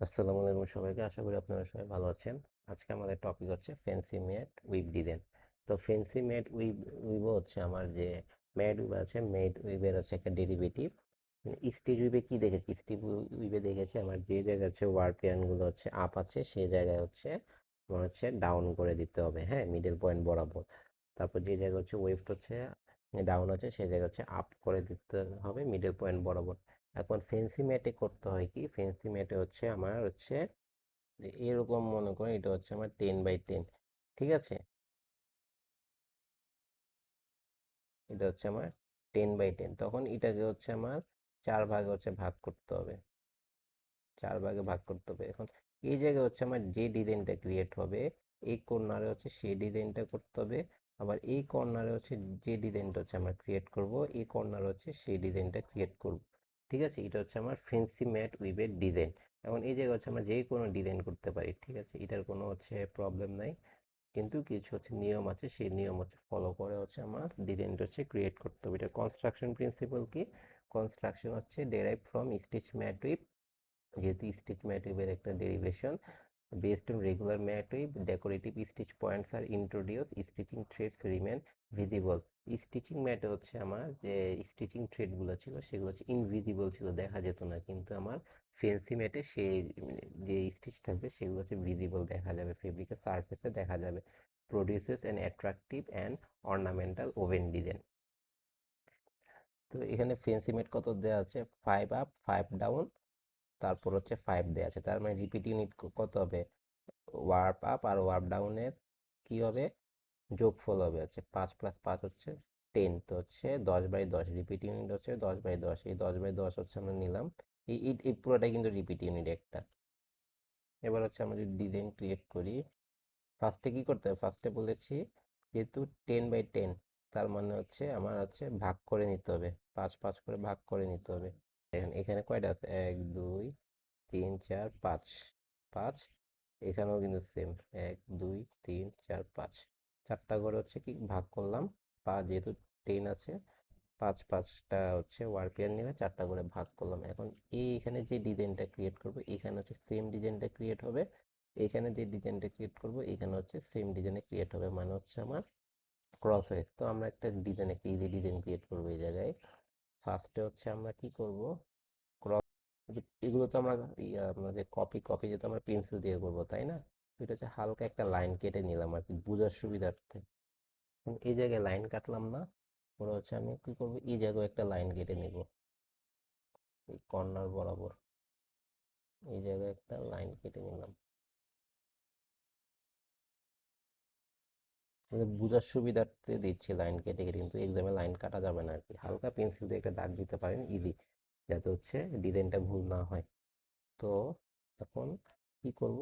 আসসালামু আলাইকুম সবাইকে। আশা করি আপনারা সবাই ভালো আছেন। আজকে আমাদের টপিক হচ্ছে ফ্যান্সি ম্যাট উইভ ডিজাইন। তো ফ্যান্সি ম্যাট উইভ হচ্ছে আমার যে ম্যাট উইভ আছে, ম্যাট উইভের হচ্ছে একটা ডেরিভেটিভ। স্টিচ উইভে কি দেখেছি, স্টিচ উইভে দেখেছি আমার যে জায়গায় হচ্ছে ওয়ার্পিয়ানগুলো হচ্ছে আপ আছে সেই জায়গায় হচ্ছে আমার হচ্ছে ডাউন করে দিতে হবে, হ্যাঁ, মিডল পয়েন্ট বরাবর। তারপর যে জায়গায় হচ্ছে ওয়েভটা হচ্ছে ডাউন আছে সেই জায়গায় হচ্ছে আপ করে দিতে হবে মিডল পয়েন্ট বরাবর। এখন ফেন্সি ম্যাটে করতে হয় কি, ফেন্সি ম্যাটে হচ্ছে আমার হচ্ছে এরকম মনে করেন এটা হচ্ছে আমার 10 বাই 10, ঠিক আছে? এটা হচ্ছে আমার 10 বাই 10, তখন এটাকে হচ্ছে আমার 4 ভাগে হচ্ছে ভাগ করতে হবে, 4 ভাগে ভাগ করতে হবে। এখন এই জায়গায় হচ্ছে আমার যে ডিজাইনটা ক্রিয়েট হবে এই কর্নারে হচ্ছে সেই ডিজাইনটা করতে হবে, আবার এই কর্নারে হচ্ছে যে ডিজাইনটা হচ্ছে আমরা ক্রিয়েট করব এই কর্নারে হচ্ছে সেই ডিজাইনটা ক্রিয়েট করব, ঠিক আছে? এটা হচ্ছে আমার ফেন্সি ম্যাট উইভের ডিজাইন। এখন এই জায়গায় হচ্ছে আমরা যে কোনো ডিজাইন করতে পারি, ঠিক আছে, এটার কোনো হচ্ছে প্রবলেম নাই। কিন্তু কিছু হচ্ছে নিয়ম আছে, সেই নিয়ম হচ্ছে ফলো করে হচ্ছে আমার ডিজাইনটা হচ্ছে ক্রিয়েট করতে হবে। এটা কনস্ট্রাকশন প্রিন্সিপাল কি, কনস্ট্রাকশন হচ্ছে derive from stitch mat weave, যেহেতু স্টিচ ম্যাট উইভের একটা derivation. Based on regular mat weave, decorative stitch points are introduced, stitching threads remain visible. Stitching ম্যাটে হচ্ছে আমার যে স্টিচিং থ্রেডগুলো ছিল সেগুলো হচ্ছে ইনভিজিবল ছিল, দেখা যেত না, কিন্তু আমার ফেন্সি ম্যাটে সেই যে স্টিচ থাকবে সেগুলো হচ্ছে ভিজিবল, দেখা যাবে, ফেব্রিকের সারফেসে দেখা যাবে। Produces an attractive and ornamental oven design. তো এখানে ফেন্সি ম্যাট কত দেওয়া আছে, 5 আপ 5 ডাউন, তারপর হচ্ছে 5 দেওয়া আছে, তার মানে রিপিট ইউনিট কত হবে, ওয়ার্প আপ আর ওয়ার্প ডাউনের কি হবে, যোগফল হবে হচ্ছে 5 + 5 হচ্ছে 10, তো হচ্ছে 10/10, রিপিট ইউনিট হচ্ছে 10/10, এই 10/10 হচ্ছে আমরা নিলাম। এই পুরোটাই কিন্তু রিপিট ইউনিট একটা। এবার হচ্ছে আমরা যদি ডিজাইন ক্রিয়েট করি, ফার্স্টে কি করতে হবে, ফার্স্টে বলেছি যেহেতু 10/10, তার মানে হচ্ছে আমার হচ্ছে ভাগ করে নিতে হবে, 5 5 করে ভাগ করে নিতে হবে। এখানে কয়টা আছে, 1 2 3 4 5, 5, এখানেও কিন্তু সেম, 1 2 3 4 5, চারটা করে হচ্ছে কি ভাগ করলাম, যেহেতু 10 আছে, 5 5টা হচ্ছে ওয়ার্পিয়ার নিলে চারটা করে ভাগ করলাম। এখন এখানে যে ডিজাইনটা ক্রিয়েট করব এখানে হচ্ছে সেম ডিজাইনটা ক্রিয়েট হবে, এখানে যে ডিজাইনটা ক্রিয়েট করব এখানে হচ্ছে সেম ডিজাইনে ক্রিয়েট হবে, মানে হচ্ছে আমার ক্রস ওয়াইজ। তো আমরা একটা ডিজাইন, একটা ইজি ডিজাইন ক্রিয়েট করবো এই জায়গায়। ফার্স্টে হচ্ছে আমরা কি করব, ক্রস, এগুলো তো আমরা আমাদের কপি কপি যেহেতু আমরা পেন্সিল দিয়ে করবো তাই না, তো এটা হচ্ছে হালকা একটা লাইন কেটে নিলাম আর কি বোঝার সুবিধার্থে। এই জায়গায় লাইন কাটলাম না, ওরা হচ্ছে আমি কি করবো, এই জায়গায় একটা লাইন কেটে নিব, এই কর্নার বরাবর এই জায়গায় একটা লাইন কেটে নিলাম। বোঝার সুবিধার্থে দিচ্ছি লাইন কেটে কেটে, কিন্তু এক্সামে লাইন কাটা যাবে না আর কি, হালকা পেন্সিল দিয়ে একটা দাগ দিতে পারেন ইজি, যাতে হচ্ছে ডিজাইনটা ভুল না হয়। তো এখন কি করব,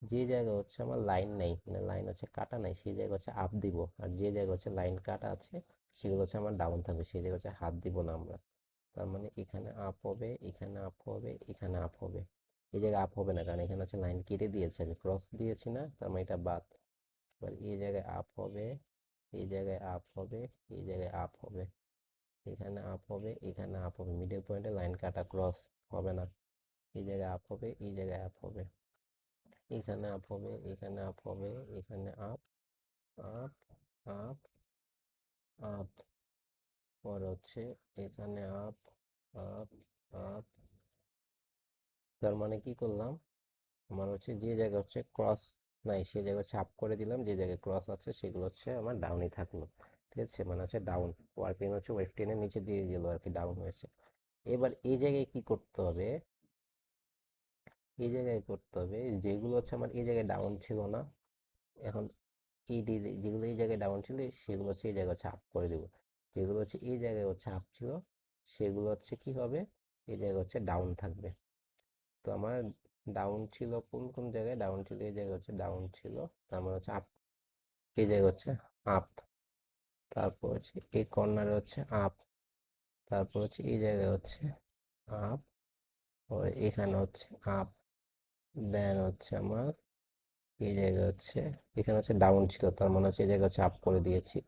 যে জায়গা হচ্ছে আমার লাইন নাই, মানে লাইন হচ্ছে কাটা নাই, সেই জায়গা হচ্ছে আপ দিব, আর যে জায়গা হচ্ছে লাইন কাটা আছে সেগুলো হচ্ছে আমার ডাউন থাকবে, সেই জায়গা হচ্ছে হাত দিব না আমরা। তার মানে এখানে আপ হবে, এখানে আপ হবে, এখানে আপ হবে। এই জায়গায় আপ হবে না কারণ এখানে হচ্ছে লাইন কেটে দিয়েছে, আমি ক্রস দিয়েছি না, তার মানে এটা বাদ। এবার এই জায়গায় আপ হবে, এই জায়গায় আপ হবে, এই জায়গায় আপ হবে, এখানে আপ হবে, এখানে আপ হবে, মিডল পয়েন্টে লাইন কাটা, ক্রস হবে না। এই জায়গায় আপ হবে, এই জায়গায় আপ হবে, এখানে আপ হবে, এখানে আপ হবে, এখানে আপ, আপ, আপ, আপ, পরে হচ্ছে এখানে আপ, আপ, আপ। তার মানে কি করলাম, আমার হচ্ছে যে জায়গা হচ্ছে ক্রস নাই সেই জায়গা হচ্ছে আপ করে দিলাম, যে জায়গায় ক্রস আছে সেগুলো হচ্ছে আমার ডাউনই থাকলো, ঠিক আছে, মানে হচ্ছে ডাউন, ওয়ার্পিং হচ্ছে ওয়েভ টেনের নিচে দিয়ে গেল আর কি, ডাউন হয়েছে। এবার এই জায়গায় কি করতে হবে, এই জায়গায় করতে হবে যেগুলো হচ্ছে আমার এই জায়গায় ডাউন ছিল না, এখন যেগুলো এই জায়গায় ডাউন ছিল সেগুলো হচ্ছে এই জায়গায় হচ্ছে আপ করে দেবো, যেগুলো হচ্ছে এই জায়গায় হচ্ছে আপ ছিল সেগুলো হচ্ছে কি হবে, এই জায়গায় হচ্ছে ডাউন থাকবে। তো আমার ডাউন ছিল কোন কোন জায়গায়, ডাউন ছিল এই জায়গায় হচ্ছে ডাউন ছিল, তার মানে হচ্ছে আপ, এই জায়গায় হচ্ছে আপ, তারপর হচ্ছে এই কর্নারে হচ্ছে আপ, তারপর হচ্ছে এই জায়গায় হচ্ছে আপ, পরে এখানে হচ্ছে আপ, দেন হচ্ছে আমার এই জায়গায় হচ্ছে, এখানে হচ্ছে ডাউন ছিল তার মানে হচ্ছে এই জায়গায় হচ্ছে আপ করে দিয়েছি।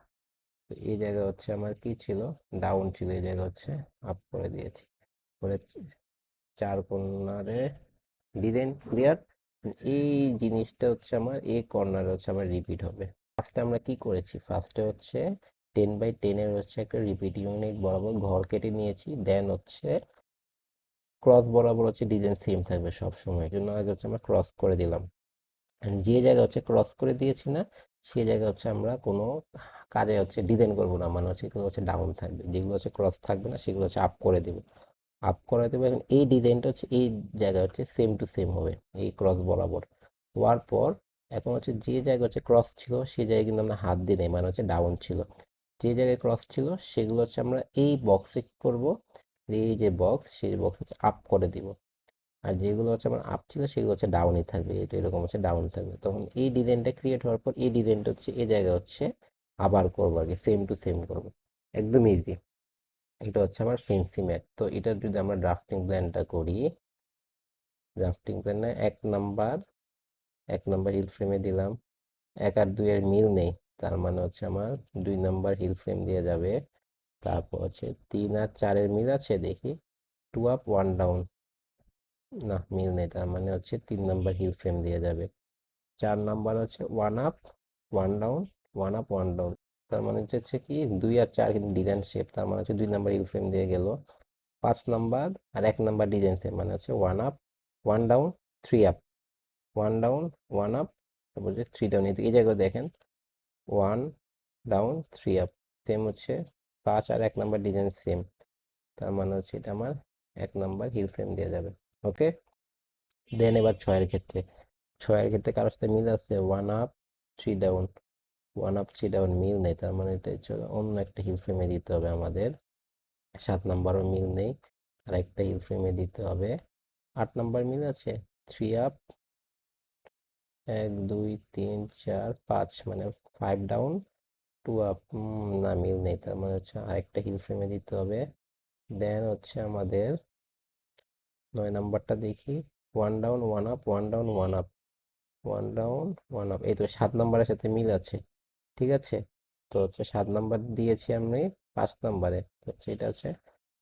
তো এই জায়গায় হচ্ছে আমার কি ছিল, ডাউন ছিল, এই জায়গা হচ্ছে আপ করে দিয়েছি। করে চার কর্নারে ডিজাইন ক্লিয়ার। এই জিনিসটা হচ্ছে আমার এই কর্নারে হচ্ছে আমার রিপিট হবে। ফার্স্টে আমরা কি করেছি, ফার্স্টে হচ্ছে 10x10 হচ্ছে একটা রিপিট ইউনিট বরাবর ঘর কেটে নিয়েছি, দেন হচ্ছে ক্রস বরাবর হচ্ছে ডিজাইন সেম থাকবে সব সময়, জন্য আগে হচ্ছে আমরা ক্রস করে দিলাম। যে জায়গা হচ্ছে ক্রস করে দিয়েছি না, সেই জায়গা হচ্ছে আমরা কোনো কাজে হচ্ছে ডিজাইন করবো না, মানে হচ্ছে এগুলো হচ্ছে ডাউন থাকবে, যেগুলো হচ্ছে ক্রস থাকবে না সেগুলো হচ্ছে আপ করে দেবো। আপ করে দেবো, এখন এই ডিজাইনটা হচ্ছে এই জায়গা হচ্ছে সেম টু সেম হবে এই ক্রস বরাবর হওয়ার পর। এখন হচ্ছে যে জায়গা হচ্ছে ক্রস ছিল সেই জায়গায় কিন্তু আমরা হাত দিই নাই, মানে হচ্ছে ডাউন ছিল। যে জায়গায় ক্রস ছিল সেগুলো হচ্ছে আমরা এই বক্সে কি করবো, এই যে বক্স সেই বক্স হচ্ছে আপ করে দিব। আর যেগুলো হচ্ছে আমার আপ ছিল সেগুলো হচ্ছে ডাউনই থাকবে, এটা এরকম হচ্ছে ডাউন থাকবে। তখন এই ডিজাইনটা ক্রিয়েট হওয়ার পর এই ডিজাইনটা হচ্ছে এই জায়গায় হচ্ছে আবার করবো আর কি, সেম টু সেম করবো, একদম ইজি। এটা হচ্ছে আমার ফেন্সি ম্যাট। তো এটার যদি আমরা ড্রাফটিং প্ল্যানটা করি, ড্রাফটিং প্ল্যানে এক নাম্বার হিল ফ্রেমে দিলাম, 1 আর 2 এর মিল নেই, তার মানে হচ্ছে আমার 2 নাম্বার হিল ফ্রেম দিয়ে যাবে। তারপর হচ্ছে 3 আর 4-এর মিল আছে দেখি, 2 আপ 1 ডাউন, না মিল নেই, তার মানে হচ্ছে 3 নাম্বার হিল ফ্রেম দিয়ে যাবে। 4 নাম্বার হচ্ছে 1 আপ 1 ডাউন, 1 আপ 1 ডাউন, তার মানে হচ্ছে কি 2 আর 4 কিন্তু ডিজাইন শেপ, তার মানে হচ্ছে 2 নাম্বার হিল ফ্রেম দিয়ে গেল। 5 নাম্বার আর 1 নাম্বার ডিজাইন শেপ, মানে হচ্ছে 1 up 1 down 3 up, 1 down 1 up, তারপর হচ্ছে 3 ডাউন। এই জায়গায় দেখেন 1 ডাউন 3 আপ, সেম হচ্ছে 5 আর 1 নাম্বার ডিজাইন সেম, তার মানে হচ্ছে এটা আমার 1 নাম্বার হিল ফ্রেম দিয়ে যাবে। ওকে, দেন এবার 6-এর ক্ষেত্রে কারোর সাথে মিল আছে, 1 আপ 3 ডাউন, 1 আপ 3 ডাউন মিল নেই, তার মানে এটা হচ্ছে অন্য একটা হিল ফ্রেমে দিতে হবে আমাদের। 7 নাম্বারও মিল নেই, আর একটা হিল ফ্রেমে দিতে হবে। 8 নাম্বার মিল আছে, 3 আপ 1 2 3 4 5, মানে 5 ডাউন 2 আপ, না মিল নেই, তার মানে হচ্ছে আরেকটা হিল ফ্রেমে দিতে হবে। দেন হচ্ছে আমাদের 9 নাম্বারটা দেখি, 1 down 1 up 1 down 1 up, 1 down 1 up, এই তো 7 নাম্বারের সাথে মিল আছে। ঠিক আছে, তো হচ্ছে 7 নাম্বার দিয়েছি আমি 5 নাম্বারে, তো হচ্ছে এটা হচ্ছে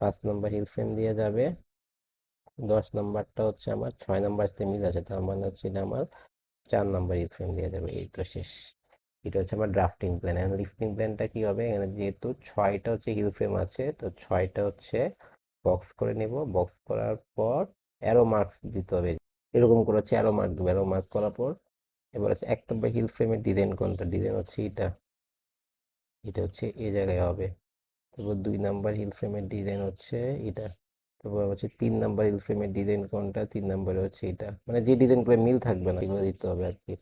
5 নাম্বার হিল ফ্রেম দিয়ে যাবে। 10 নাম্বারটা হচ্ছে আমার 6 নাম্বার সাথে মিল আছে, তার মানে হচ্ছে এটা আমার 4 নাম্বার হিল ফ্রেম দিয়ে যাবে। এই তো শেষ। এটা হচ্ছে আমার ড্রাফটিং প্ল্যান। এখন লিফটিং প্ল্যানটা কি হবে, এখানে যেহেতু 6টা হচ্ছে হিল ফ্রেম আছে, তো 6টা হচ্ছে বক্স করে নেব, বক্স করার পর অ্যারো মার্কস দিতে হবে, এরকম করে হচ্ছে অ্যারো মার্ক দেবো। অ্যারো মার্ক করার পর এবার হচ্ছে 1 নাম্বার হিল ফ্রেমের ডিজাইন কোনটা, ডিজাইন হচ্ছে এটা, এটা হচ্ছে এই জায়গায় হবে। তারপর 2 নাম্বার হিল ফ্রেমের ডিজাইন হচ্ছে এটা, তারপর হচ্ছে 3 নাম্বার হিল ফ্রেমের ডিজাইন কোনটা, 3 নাম্বারে হচ্ছে এটা, মানে যে ডিজাইন করে মিল থাকবে না এগুলো দিতে হবে আর কি।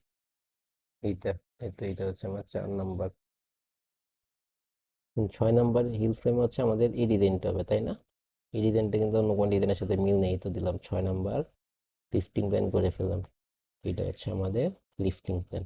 এইটা, এই তো এটা হচ্ছে আমার 4 নাম্বার। 6 নাম্বার হিল ফ্রেমে হচ্ছে আমাদের এই ডিজাইনটা হবে, তাই না? এই ডিজাইনটা কিন্তু অন্য কোনো ডিজাইনের সাথে মিল নেই, তো দিলাম 6 নাম্বার, লিফটিং প্ল্যান করে ফেললাম। এটা হচ্ছে আমাদের লিফটিং প্ল্যান।